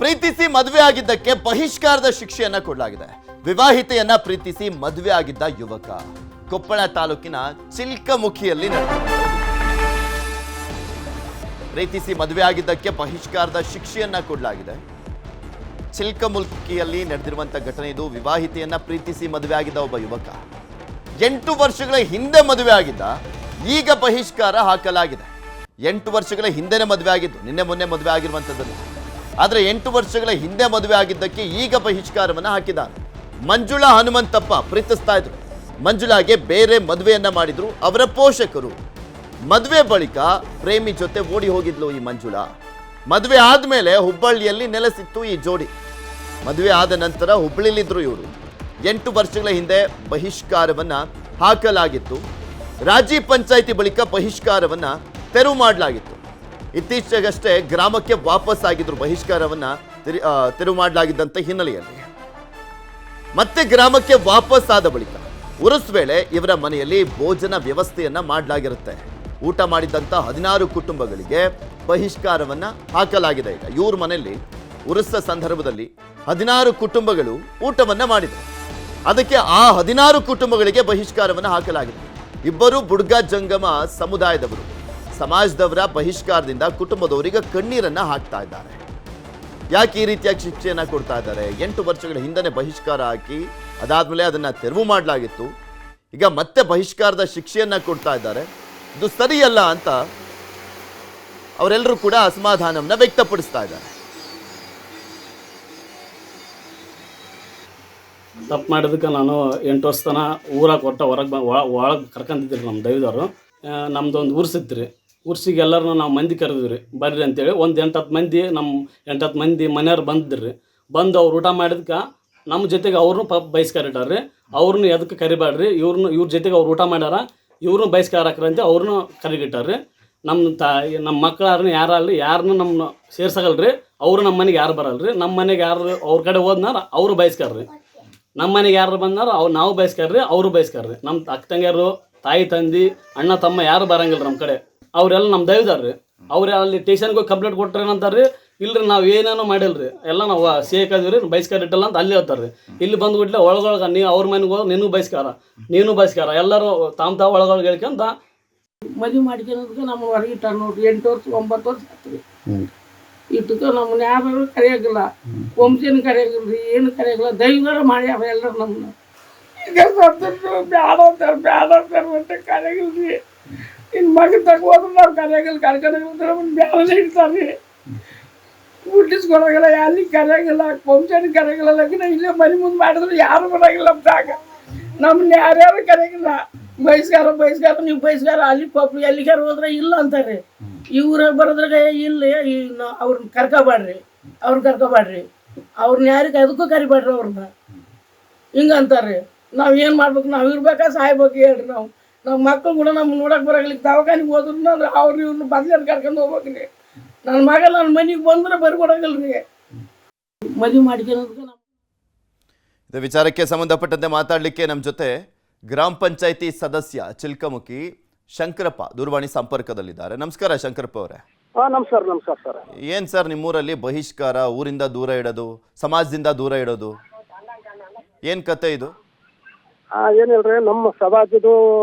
ಪ್ರೀತಿಸಿ ಮದುವೆ ಆಗಿದ್ದಕ್ಕೆ ಬಹಿಷ್ಕಾರದ ಶಿಕ್ಷೆಯನ್ನ ಕೊಡಲಾಗಿದೆ. ವಿವಾಹಿತೆಯನ್ನ ಪ್ರೀತಿಸಿ ಮದುವೆ ಆಗಿದ್ದ ಯುವಕ ಕೊಪ್ಪಳ ತಾಲೂಕಿನ ಚಿಲ್ಕಮುಖಿಯಲ್ಲಿ ಪ್ರೀತಿಸಿ ಮದುವೆ ಆಗಿದ್ದಕ್ಕೆ ಬಹಿಷ್ಕಾರದ ಶಿಕ್ಷೆಯನ್ನ ಕೊಡಲಾಗಿದೆ. ಚಿಲ್ಕಮುಖಿಯಲ್ಲಿ ನಡೆದಿರುವಂತಹ ಘಟನೆ ಇದು. ವಿವಾಹಿತೆಯನ್ನ ಪ್ರೀತಿಸಿ ಮದುವೆ ಆಗಿದ್ದ ಒಬ್ಬ ಯುವಕ 8 ವರ್ಷಗಳ ಹಿಂದೆ ಮದುವೆ ಆಗಿದ್ದ, ಈಗ ಬಹಿಷ್ಕಾರ ಹಾಕಲಾಗಿದೆ. 8 ವರ್ಷಗಳ ಹಿಂದೆನೇ ಮದುವೆ ಆಗಿದ್ದು, ನಿನ್ನೆ ಮೊನ್ನೆ ಮದುವೆ ಆಗಿರುವಂಥದ್ದಲ್ಲ. ಆದರೆ 8 ವರ್ಷಗಳ ಹಿಂದೆ ಮದುವೆ ಆಗಿದ್ದಕ್ಕೆ ಈಗ ಬಹಿಷ್ಕಾರವನ್ನು ಹಾಕಿದ್ದಾರೆ. ಮಂಜುಳಾ ಹನುಮಂತಪ್ಪ ಪ್ರೀತಿಸ್ತಾ ಇದ್ರು. ಮಂಜುಳಾಗೆ ಬೇರೆ ಮದುವೆಯನ್ನ ಮಾಡಿದ್ರು ಅವರ ಪೋಷಕರು. ಮದುವೆ ಬಳಿಕ ಪ್ರೇಮಿ ಜೊತೆ ಓಡಿ ಹೋಗಿದ್ಲು ಈ ಮಂಜುಳಾ. ಮದುವೆ ಆದ್ಮೇಲೆ ಹುಬ್ಬಳ್ಳಿಯಲ್ಲಿ ನೆಲೆಸಿತ್ತು ಈ ಜೋಡಿ. ಮದುವೆ ಆದ ನಂತರ ಹುಬ್ಬಳ್ಳಿಲಿದ್ರು ಇವರು. 8 ವರ್ಷಗಳ ಹಿಂದೆ ಬಹಿಷ್ಕಾರವನ್ನ ಹಾಕಲಾಗಿತ್ತು. ರಾಜಿ ಪಂಚಾಯಿತಿ ಬಳಿಕ ಬಹಿಷ್ಕಾರವನ್ನ ತೆರವು ಮಾಡಲಾಗಿತ್ತು. ಇತ್ತೀಚೆಗಷ್ಟೇ ಗ್ರಾಮಕ್ಕೆ ವಾಪಸ್ ಆಗಿದ್ರು. ಬಹಿಷ್ಕಾರವನ್ನ ತೆರವು ಮಾಡಲಾಗಿದ್ದಂಥ ಹಿನ್ನೆಲೆಯಲ್ಲಿ ಮತ್ತೆ ಗ್ರಾಮಕ್ಕೆ ವಾಪಸ್ ಆದ ಬಳಿಕ ಉರುಸ್ ವೇಳೆ ಇವರ ಮನೆಯಲ್ಲಿ ಭೋಜನ ವ್ಯವಸ್ಥೆಯನ್ನ ಮಾಡಲಾಗಿರುತ್ತೆ. ಊಟ ಮಾಡಿದಂಥ 16 ಕುಟುಂಬಗಳಿಗೆ ಬಹಿಷ್ಕಾರವನ್ನ ಹಾಕಲಾಗಿದೆ. ಈಗ ಇವ್ರ ಮನೆಯಲ್ಲಿ ಉರುಸ್ಸ ಸಂದರ್ಭದಲ್ಲಿ 16 ಕುಟುಂಬಗಳು ಊಟವನ್ನ ಮಾಡಿದರು. ಅದಕ್ಕೆ ಆ 16 ಕುಟುಂಬಗಳಿಗೆ ಬಹಿಷ್ಕಾರವನ್ನು ಹಾಕಲಾಗಿದೆ. ಇಬ್ಬರು ಬುಡ್ಗ ಜಂಗಮ ಸಮುದಾಯದವರು. ಸಮಾಜದವರ ಬಹಿಷ್ಕಾರದಿಂದ ಕುಟುಂಬದವರಿಗೆ ಕಣ್ಣೀರನ್ನ ಹಾಕ್ತಾ ಇದ್ದಾರೆ. ಯಾಕೆ ಈ ರೀತಿಯಾಗಿ ಶಿಕ್ಷೆಯನ್ನ ಕೊಡ್ತಾ ಇದ್ದಾರೆ? 8 ವರ್ಷಗಳ ಹಿಂದನೆ ಬಹಿಷ್ಕಾರ ಹಾಕಿ ಅದಾದ್ಮೇಲೆ ಅದನ್ನ ತೆರವು ಮಾಡಲಾಗಿತ್ತು. ಈಗ ಮತ್ತೆ ಬಹಿಷ್ಕಾರದ ಶಿಕ್ಷೆಯನ್ನ ಕೊಡ್ತಾ ಇದ್ದಾರೆ. ಇದು ಸರಿಯಲ್ಲ ಅಂತ ಅವರೆಲ್ಲರೂ ಕೂಡ ಅಸಮಾಧಾನವನ್ನ ವ್ಯಕ್ತಪಡಿಸ್ತಾ ಇದ್ದಾರೆ. ತಪ್ಪು ಮಾಡಿದಕ್ಕೆ ನಾನು 8 ವರ್ಷ ತನ ಊರಾಗ ಕೊಟ್ಟ ಒಳಗೆ ಕರ್ಕೊಂತಿದ್ರಿ ನಮ್ಮ ದೈವದವರು. ನಮ್ದು ಒಂದು ಉರ್ಸಿತ್ತು ರೀ. ಉರ್ಸಿಗೆ ಎಲ್ಲರೂ ನಾವು ಮಂದಿ ಕರೆದಿವ್ರಿ, ಬರ್ರಿ ಅಂತೇಳಿ. ಒಂದು 8-10 ಮಂದಿ ನಮ್ಮ 8-10 ಮಂದಿ ಮನೆಯವ್ರು ಬಂದಿದ್ರಿ. ಬಂದು ಅವ್ರು ಊಟ ಮಾಡಿದ್ಕೆ ನಮ್ಮ ಜೊತೆಗೆ ಅವ್ರನ್ನೂ ಬಹಿಷ್ಕಾರ ಇಟ್ಟಾರ್ರಿ. ಅವ್ರನ್ನೂ ಎದಕ್ಕೆ ಕರಿಬೇಡ್ರಿ, ಇವ್ರ ಜೊತೆಗೆ ಅವ್ರು ಊಟ ಮಾಡ್ಯಾರ, ಇವ್ರನ್ನೂ ಬಹಿಷ್ಕಾರ ಹಾಕ್ರಿ ಅಂತ ಅವ್ರನ್ನೂ ಕರಿಗಿಟ್ಟಾರ್ರಿ. ನಮ್ಮ ಮಕ್ಕಳಾರನ್ನ ಯಾರಲ್ಲಿ ಯಾರನ್ನೂ ನಮ್ಮನ್ನ ಸೇರ್ಸಗಲ್ರಿ. ಅವರು ನಮ್ಮ ಮನೆಗೆ ಯಾರು ಬರಲ್ರಿ. ನಮ್ಮ ಮನೆಗೆ ಯಾರು ಅವ್ರ ಕಡೆ ಹೋದ್ನಾರ ಅವರು ಬಹಿಷ್ಕಾರ ರೀ. ನಮ್ಮ ಮನೆಗೆ ಯಾರು ಬಂದಾರ ನಾವು ಬಯಸ್ಕಾರ ರೀ, ಅವರು ಬಯಸ್ಕಾರ ರೀ. ನಮ್ಮ ಅಕ್ಕ ತಂಗಿಯರು, ತಾಯಿ ತಂದಿ, ಅಣ್ಣ ತಮ್ಮ ಯಾರು ಬರಂಗಿಲ್ಲ ನಮ್ಮ ಕಡೆ. ಅವರೆಲ್ಲ ನಮ್ಮ ದೈವದಾರ ರೀ. ಅವ್ರು ಅಲ್ಲಿ ಸ್ಟೇಷನ್ಗೆ ಹೋಗಿ ಕಂಪ್ಲೇಂಟ್ ಕೊಟ್ರೆ ಏನಂತಾರೆ ರೀ, ಇಲ್ಲರಿ ನಾವು ಏನೇನೋ ಮಾಡಿಲ್ರಿ, ಎಲ್ಲ ನಾವು ಸೇಕಾದ್ವಿ ರೀ, ಬಹಿಷ್ಕಾರ ಇಟ್ಟಲ್ಲ ಅಂತ ಅಲ್ಲಿ ಹೇಳ್ತಾರೆ ರೀ. ಇಲ್ಲಿ ಬಂದುಬಿಟ್ಲೆ ಒಳಗೊಳಗೆ ನೀವು ಅವ್ರ ಮನೆಗೆ ಹೋಗಿ ನಿನಗೂ ಬಹಿಷ್ಕಾರ, ನೀನು ಬಹಿಷ್ಕಾರ, ಎಲ್ಲರೂ ತಾವು ಒಳಗೊಳಗೆ ಹೇಳ್ಕೊಂತ ಮದುವೆ ಮಾಡ್ಕೊಳೋದಕ್ಕೆ ನಮ್ಮ ಹೊರಗಿಟ್ಟಾರ ನೋಡ್ರಿ. 8 ವರ್ಷ 9 ವರ್ಷ ಆಗ್ತದೆ. ಇಟ್ಟಕ್ಕೆ ನಮ್ಮನ್ನ ಯಾರು ಕರೆಯೋಗಿಲ್ಲ, ವಂಶನ ಕರೆಯೋಗಿಲ್ಲ ರೀ, ಏನು ಕರೆಯೋಗಿಲ್ಲ. ದೈವರ ಮಾಡ್ಯಾರ ಎಲ್ಲರೂ ನಮ್ಮನ್ನ. ಈಗ ಬ್ಯಾಡ ಅಂತಾರೆ ಮತ್ತೆ ಕರೆಯೋಗಿಲ್ಲ ರೀ. ಇನ್ನು ಮಗ ತಗೋದ್ರೆ ನಾವು ಕರೆಯೋಗಿಲ್ಲ, ಕರ್ಕೊಂಡೋಗಿಲ್ಲ ನಮ್ಮನ್ನು ಬ್ಯಾಡನೇ ಇಡ್ತಾರೆ ರೀ. ಹುಟ್ಟಿಸ್ಕೊಳಗಿಲ್ಲ, ಅಲ್ಲಿ ಕರೆಯೋಗಿಲ್ಲ, ವಂಶನ ಕರೆಯೋಗಿಲ್ಲ. ಲಗ್ನ ಇಲ್ಲೇ ಮನೆ ಮುಂದೆ ಮಾಡಿದ್ರೆ ಯಾರು ಬರೋಗಿಲ್ಲ ನಮ್ದಾಗ. ನಮ್ಮನ್ನ ಯಾರ್ಯಾರು ಕರೆಯೋಗಿಲ್ಲ. ಬಹಿಷ್ಕಾರ ನೀವು ಬಹಿಷ್ಕಾರ ಅಲ್ಲಿ ಕೊಪ್ಪು ಎಲ್ಲಿಗಾರ ಹೋದ್ರೆ ಇಲ್ಲ ಅಂತಾರೆ. ಇವ್ರ ಬರೋದ್ರಾಗ ಇಲ್ಲಿ ಅವ್ರನ್ನ ಕರ್ಕೊಬೇಡ್ರಿ, ಅವ್ರನ್ನ ಯಾರಿಗೆ ಅದಕ್ಕೂ ಕರಿಬೇಡ್ರಿ. ಅವ್ರನ್ನ ಹಿಂಗೆ ಅಂತಾರೆ. ನಾವು ಏನು ಮಾಡ್ಬೇಕು? ನಾವು ಇರ್ಬೇಕಾ ಸಾಯ್ಬೇಕು ಹೇಳ್ರಿ? ನಮ್ಮ ಮಕ್ಕಳು ಕೂಡ ನಮ್ಗೆ ನೋಡಕ್ಕೆ ಬರೋಗ್ಲಿಕ್ಕೆ ದವಾಖಾನಿಗೆ ಹೋದ್ರು ಅವ್ರು ಇವ್ರನ್ನ ಬದಲೇನು ಕರ್ಕೊಂಡು ಹೋಗ್ಬೇಕ್ರಿ. ನನ್ನ ಮಗ ನನ್ನ ಮನೆಗೆ ಬಂದ್ರೆ ಬರ್ಕೊಡೋಗಲ್ರಿ. ಮದುವೆ ಮಾಡ್ಕೊಳೋದಕ್ಕೆ ಇದೇ ವಿಚಾರಕ್ಕೆ ಸಂಬಂಧಪಟ್ಟಂತೆ ಮಾತಾಡಲಿಕ್ಕೆ ನಮ್ಮ ಜೊತೆ ಗ್ರಾಮ ಪಂಚಾಯಿತಿ ಸದಸ್ಯ ಚಿಲ್ಕಮುಖಿ ಶಂಕರಪ್ಪ ದೂರವಾಣಿ ಸಂಪರ್ಕದಲ್ಲಿದ್ದಾರೆ. ನಮಸ್ಕಾರ ಶಂಕರಪ್ಪ ಅವರೇ. ನಮಸ್ಕಾರ ಸರ್. ಏನ್ ಸರ್ ನಿಮ್ಮೂರಲ್ಲಿ ಬಹಿಷ್ಕಾರ, ಊರಿಂದ ದೂರ ಇಡೋದು, ಸಮಾಜದಿಂದ ದೂರ ಇಡೋದು, ಏನ್ ಕತೆ ಇದು? ಏನಿಲ್ರಿ, ನಮ್ಮ ಸಮಾಜದ್ದು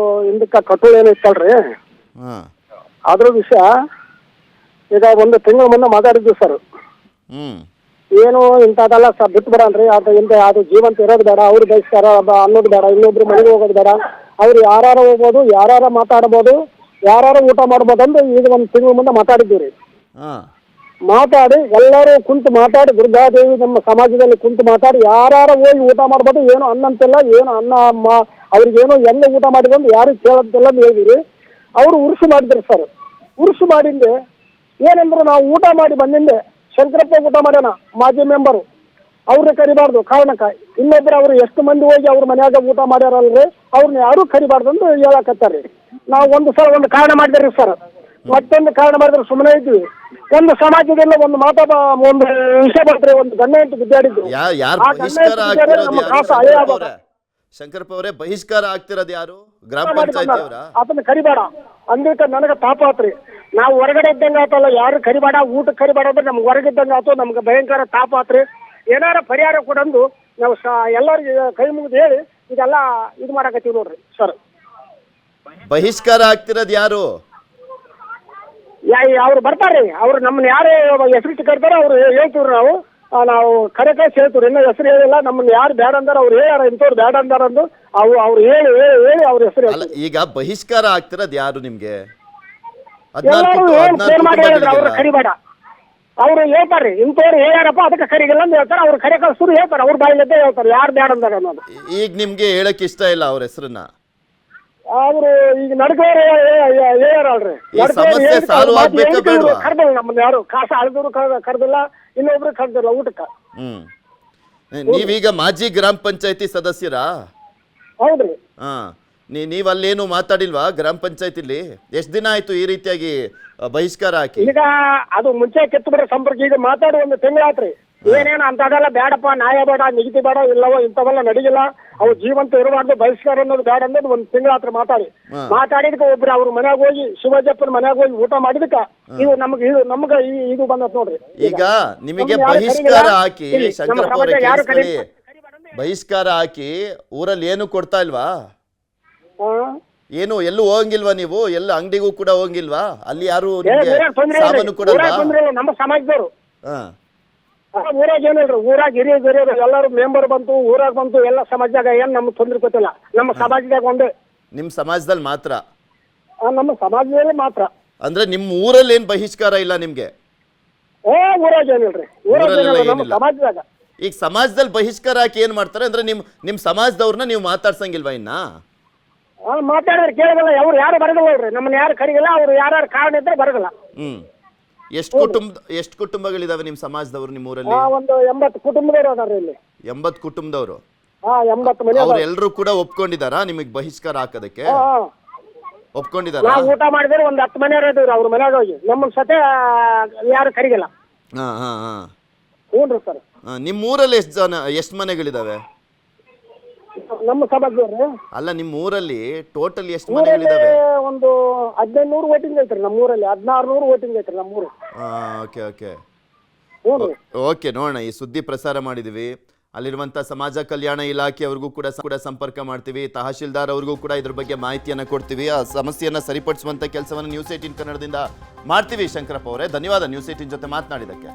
ಹಿಂದಕ್ಕೆ ಕಟ್ಟುಳು ಏನೈತಲ್ರಿ, ಅದ್ರ ವಿಷಯ ಈಗ 1 ತಿಂಗಳ ಮುನ್ನ ಮಾತಾಡಿದ್ವಿ ಸರ್. ಏನು ಇಂಥದ್ದೆಲ್ಲ ಸರ್ ಬಿಟ್ಟು ಬಿಡಲ್ರಿ. ಅದು ಹಿಂದೆ ಅದು ಜೀವಂತ ಇರೋದು ಬೇಡ, ಅವ್ರು ಬಯಸ್ತಾರ ಅನ್ನೋದು ಬೇಡ, ಇನ್ನೊಬ್ರು ಮನೆಗೆ ಹೋಗೋದು ಬೇಡ. ಅವ್ರು ಯಾರು ಹೋಗ್ಬೋದು, ಯಾರು ಮಾತಾಡ್ಬೋದು, ಯಾರು ಊಟ ಮಾಡ್ಬೋದು ಅಂದ್ರೆ ಈಗ 1 ತಿಂಗಳ ಮುಂದೆ ಮಾತಾಡಿದ್ದೀವಿ ರೀ. ಮಾತಾಡಿ ಎಲ್ಲರೂ ಕುಂತು ಮಾತಾಡಿ, ದುರ್ಗಾದೇವಿ ನಮ್ಮ ಸಮಾಜದಲ್ಲಿ ಕುಂತು ಮಾತಾಡಿ ಯಾರು ಹೋಗಿ ಊಟ ಮಾಡ್ಬೋದು, ಏನು ಅನ್ನಂತಿಲ್ಲ, ಏನು ಅನ್ನ ಅವ್ರಿಗೇನು ಎಲ್ಲ ಊಟ ಮಾಡಿ ಬಂದು ಯಾರು ಕೇಳೋದಿಲ್ಲ ಅಂತ ಹೇಳಿದಿರಿ. ಅವರು ಉರುಸು ಮಾಡಿದ್ರು ಸರ್. ಉರುಸು ಮಾಡಿಂದೆ ಏನಂದ್ರೆ ನಾವು ಊಟ ಮಾಡಿ ಬಂದಿಂದೆ ಶಂಕರಪ್ಪ ಊಟ ಮಾಡ್ಯಾನ, ಮಾಜಿ ಮೆಂಬರು, ಅವ್ರನ್ನ ಕರಿಬಾರ್ದು ಕಾರಣಕ್ಕೆ. ಇನ್ನೊಬ್ರು ಅವ್ರು ಎಷ್ಟು ಮಂದಿ ಹೋಗಿ ಅವ್ರ ಮನ್ಯಾಗ ಊಟ ಮಾಡ್ಯಾರಲ್ರಿ, ಅವ್ರನ್ನ ಯಾರು ಕರಿಬಾರ್ದು ಅಂತ ಹೇಳಕತ್ತಾರ್ರಿ. ನಾವು ಒಂದು ಕಾರಣ ಮಾಡಿದ್ರಿ ಸರ್, ಮತ್ತೊಂದು ಕಾರಣ ಮಾಡಿದ್ರೆ ಸುಮ್ಮನೆ ಇದ್ವಿ. ಒಂದು ಸಮಾಜದಲ್ಲಿ ಒಂದು ಒಂದು ವಿಷಯ ಬರ್ತಾರೆ, ಒಂದು ಗಣ್ಯ ಅಂತ ಬಿದ್ದಾಡಿದ್ರು. ನಮ್ಮ ಕಾಸ ಹಳೆ ಆಗೋದು ಶಂಕರಪ್ಪ ಅವರೇ, ಬಹಿಷ್ಕಾರ ಆಗ್ತಿರೋದು ಯಾರು? ಗ್ರಾಮ ಪಂಚಾಯತಿ ಅವರ? ಅದನ್ನ ಕರಿಬೇಡ ಅಂದಿಕ್ಕೆ ನನಗೆ ತಾಪಾತ್ರಿ. ನಾವು ಹೊರಗಡೆ ಇದ್ದಂಗೆ ಆತಲ್ಲ, ಯಾರು ಕರಿಬೇಡ, ಊಟಕ್ಕೆ ಕರಿಬೇಡ ಅಂದ್ರೆ ನಮ್ಗೆ ಹೊರಗಿದ್ದಂಗೆ ಆತು, ನಮ್ಗೆ ಭಯಂಕರ ತಾಪಾತ್ರಿ. ಏನಾರ ಪರಿಹಾರ ಕೊಡಂದು ನಾವು ಎಲ್ಲರಿಗೆ ಕೈ ಮುಗಿದು ಹೇಳಿ ಇದೆಲ್ಲ ಇದು ಮಾಡಕತ್ತೀವಿ ನೋಡ್ರಿ ಸರ್. ಬಹಿಷ್ಕಾರ ಆಗ್ತಿರೋದು ಯಾರು? ಅವ್ರು ಬರ್ತಾರ್ರಿ, ಅವ್ರು ನಮ್ಮನ್ನ ಯಾರು ಹೆಸರಿಟ್ಟು ಕರ್ತಾರೋ ಅವ್ರು ಹೇಳ್ತೀವ್ರಿ. ನಾವು ಕರೆ ಕಳಿಸಿ ಹೇಳ್ತೀವ್ರಿ. ಇನ್ನೂ ಹೆಸರು ಹೇಳಿಲ್ಲ. ನಮ್ಮನ್ನ ಯಾರು ಬೇಡ ಅಂದಾರ ಅವ್ರು ಹೇಳ್ಯಾರ, ಇಂಥವ್ರು ಬೇಡ ಅಂದಾರ ಅಂದು ಅವ್ರು ಹೇಳಿ ಹೇಳಿ ಅವ್ರ ಹೆಸರು ಅಲ್ಲ, ಈಗ ಬಹಿಷ್ಕಾರ ಆಗ್ತಿರೋದು ಯಾರು ನಿಮ್ಗೆ? ಎಲ್ಲರೂ ಫೋನ್ ಮಾಡಿ ಹೇಳಿದ್ರು ಅವ್ರು ಕರಿಬೇಡ. ಅವ್ರು ಹೇಳ್ತಾರ್ರಿ, ಇಂಥವ್ರು ಹೇಳ್ಯಾರಪ್ಪ ಅದಕ್ಕೆ ಕರಿಗಿಲ್ಲ ಅಂತ ಹೇಳ್ತಾರೆ. ಅವ್ರು ಕರೆ ಕಳಿಸಿದ್ರು ಹೇಳ್ತಾರೆ, ಅವ್ರ ಬಾಯಿಲಿದ್ದೇ ಹೇಳ್ತಾರೆ ಯಾರು ಬೇಡ ಅಂದಾರ ಅನ್ನೋದು. ಈಗ ನಿಮ್ಗೆ ಹೇಳಕ್ ಇಷ್ಟ ಇಲ್ಲ ಅವ್ರ ಹೆಸರನ್ನ? ಅವರು ಈಗ ನಡ್ಕೋರು ಹೇಳ್ಯಾರಲ್ರಿ, ಸಮಸ್ಯೆ ಸಾಲ್ವ್ ಆಗ್ಬೇಕಾ ಬೇಡವಾ? ಕರ್ದಿಲ್ಲ ನಮ್ಮನ್ನ ಯಾರು, ಕಾಸ ಅಳಿದ್ರು ಕರ್ದಿಲ್ಲ, ಇನ್ನೊಬ್ರು ಕರ್ದಿಲ್ಲ ಊಟಕ್ಕೆ. ನೀವೀಗ ಮಾಜಿ ಗ್ರಾಮ ಪಂಚಾಯತಿ ಸದಸ್ಯರಾ? ಹೌದ್ರಿ. ಹಾ, ನೀವ್ ಅಲ್ಲೇನು ಮಾತಾಡಿಲ್ವಾ ಗ್ರಾಮ ಪಂಚಾಯತಿಲಿ? ಎಷ್ಟ್ ದಿನ ಆಯ್ತು ಈ ರೀತಿಯಾಗಿ ಬಹಿಷ್ಕಾರ ಹಾಕಿ? ಈಗ ಅದು ಮುಂಚೆ ಕಿತ್ತು ಬಿಡ್ರಿ ಸಂಪರ್ಕ. ಈಗ ಮಾತಾಡಿ ಒಂದು ತಿಂಗಳಾತ್ರಿ. ಏನೇನು ಅಂತದೆಲ್ಲ ಬೇಡಪ್ಪ, ನ್ಯಾಯ ಬೇಡ, ನಿಗದಿ ಬೇಡ, ಇಲ್ಲವೋ ಇಂಥವೆಲ್ಲ ನಡೀಗಿಲ್ಲ, ಅವು ಜೀವಂತ ಇರಬಾರ್ದು, ಬಹಿಷ್ಕಾರ ಅನ್ನೋದು ಬೇಡ ಅನ್ನೋದು ಒಂದು ತಿಂಗಳಾತ್ರಿ ಮಾತಾಡಿದಕ್ಕೆ ಒಬ್ರು ಅವ್ರ ಮನ್ಯಾಗ ಹೋಗಿ, ಶಿವಜಪ್ಪನ ಮನ್ಯಾಗ ಹೋಗಿ ಊಟ ಮಾಡಿದಕ್ಕ ಇದು ನಮ್ಗೆ ಇದು ಬಂದತ್ ನೋಡ್ರಿ. ಈಗ ನಿಮಗೆ ಬಹಿಷ್ಕಾರ ಹಾಕಿ, ಶಂಕರಪ್ಪ ಅವರೇ ಕೇಳಿಸ್ಕೊಳ್ಳಿ, ಬಹಿಷ್ಕಾರ ಹಾಕಿ ಊರಲ್ಲಿ ಏನು ಕೊಡ್ತಾ ಇಲ್ವಾ? ಏನು ಎಲ್ಲೂ ಹೋಗಂಗಿಲ್ವಾ ನೀವು? ಎಲ್ಲ ಅಂಗಡಿಗೂ ಕೂಡ ಹೋಗಂಗಿಲ್ವಾ? ಅಲ್ಲಿ ಯಾರು ಸಾಮಾನು ಕೊಡಲ್ವಾ? ನಮ್ಮ ಸಮಾಜದವರು ಊರಾಗ ಏನಿಲ್ರಿ, ಊರಾಗ ಹಿರಿಯರು ಎಲ್ಲರೂ ಮೆಂಬರ್ ಬಂತು, ಊರಾಗ ಬಂತು, ಎಲ್ಲ ಸಮಾಜದಾಗ ಏನ್ ನಮ್ಗೆ ತೊಂದ್ರೆ ಗೊತ್ತಿಲ್ಲ. ನಮ್ಮ ಸಮಾಜದಾಗ ಒಂದೇ. ನಿಮ್ ಸಮಾಜದಲ್ಲಿ ಮಾತ್ರ? ನಮ್ಮ ಸಮಾಜದಲ್ಲಿ ಮಾತ್ರ. ಅಂದ್ರೆ ನಿಮ್ ಊರಲ್ಲಿ ಏನ್ ಬಹಿಷ್ಕಾರ ಇಲ್ಲ ನಿಮ್ಗೆ? ಊರಾಗ ಏನಿಲ್ರಿ, ನಮ್ಮ ಸಮಾಜದಾಗ. ಈಗ ಸಮಾಜದಲ್ಲಿ ಬಹಿಷ್ಕಾರ ಹಾಕಿ ಏನ್ ಮಾಡ್ತಾರೆ ಅಂದ್ರೆ ನಿಮ್ ಸಮಾಜದವ್ರನ್ನ ನೀವು ಮಾತಾಡ್ಸಂಗಿಲ್ವಾ? ಇನ್ನ ಮಾತಾಡಿದ್ರೆ ಕೇಳಲ್ಲ, ಅವ್ರು ಯಾರು ಬರಗಲ್ಲ, ನಮ್ಮನ್ನ ಯಾರು ಕರಿಗಿಲ್ಲ, ಅವ್ರು ಯಾರು ಕಾರಣ ಇದ್ರೆ ಬರಗಲ್ಲ. ಎಷ್ಟು ಕುಟುಂಬಗಳಿದಾವೆ ನಿಮ್ ಸಮಾಜದವರು ನಿಮ್ಮ ಊರಲ್ಲಿ? ಒಂದು 80 ಕುಟುಂಬದವರು ಅದಾರ ಇಲ್ಲಿ. 80 ಕುಟುಂಬದವರು? 80 ಮನೆ. ಅವ್ರು ಎಲ್ಲರೂ ಕೂಡ ಒಪ್ಕೊಂಡಿದಾರಾ ನಿಮಗೆ ಬಹಿಷ್ಕಾರ ಹಾಕೋದಕ್ಕೆ? ಒಪ್ಕೊಂಡಿದಾರ? ನಾವು ಊಟ ಮಾಡಿದ್ರೆ ಒಂದು 10 ಮನೆಯವರು ಇದ್ದೀವಿ ಅವ್ರ ಮನೆಯಾಗ ಹೋಗಿ, ನಮ್ಮ ಸತೆ ಯಾರು ಕರಿಗಿಲ್ಲ. ಹ್ಞೂ ಸರ್. ನಿಮ್ಮ ಊರಲ್ಲಿ ಎಷ್ಟು ಮನೆಗಳಿದಾವೆ? ನಮ್ಮ ಸಮಾಜದವ್ರು ಅಲ್ಲ, ನಿಮ್ಮ ಊರಲ್ಲಿ ಟೋಟಲ್ ಎಷ್ಟು ಮನೆಗಳಿದಾವೆ? ಒಂದು 1500 ವೋಟಿಂಗ್ ಐತ್ರಿ ನಮ್ಮ ಊರಲ್ಲಿ. 1600 ವೋಟಿಂಗ್ ಐತ್ರಿ ನಮ್ಮ ಊರು. ಓಕೆ ಓಕೆ ಓಕೆ, ನೋಡೋಣ. ಈ ಸುದ್ದಿ ಪ್ರಸಾರ ಮಾಡಿದೀವಿ. ಅಲ್ಲಿರುವಂಥ ಸಮಾಜ ಕಲ್ಯಾಣ ಇಲಾಖೆ ಅವ್ರಿಗೂ ಕೂಡ ಸಂಪರ್ಕ ಮಾಡ್ತೀವಿ. ತಹಶೀಲ್ದಾರ್ ಅವ್ರಿಗೂ ಕೂಡ ಇದ್ರ ಬಗ್ಗೆ ಮಾಹಿತಿಯನ್ನು ಕೊಡ್ತೀವಿ. ಆ ಸಮಸ್ಯೆಯನ್ನು ಸರಿಪಡಿಸುವಂಥ ಕೆಲಸವನ್ನು ನ್ಯೂಸ್ 18 ಕನ್ನಡದಿಂದ ಮಾಡ್ತೀವಿ. ಶಂಕರಪ್ಪ ಅವರೇ, ಧನ್ಯವಾದ ನ್ಯೂಸ್ 18 ಜೊತೆ ಮಾತನಾಡಿದ್ದಕ್ಕೆ.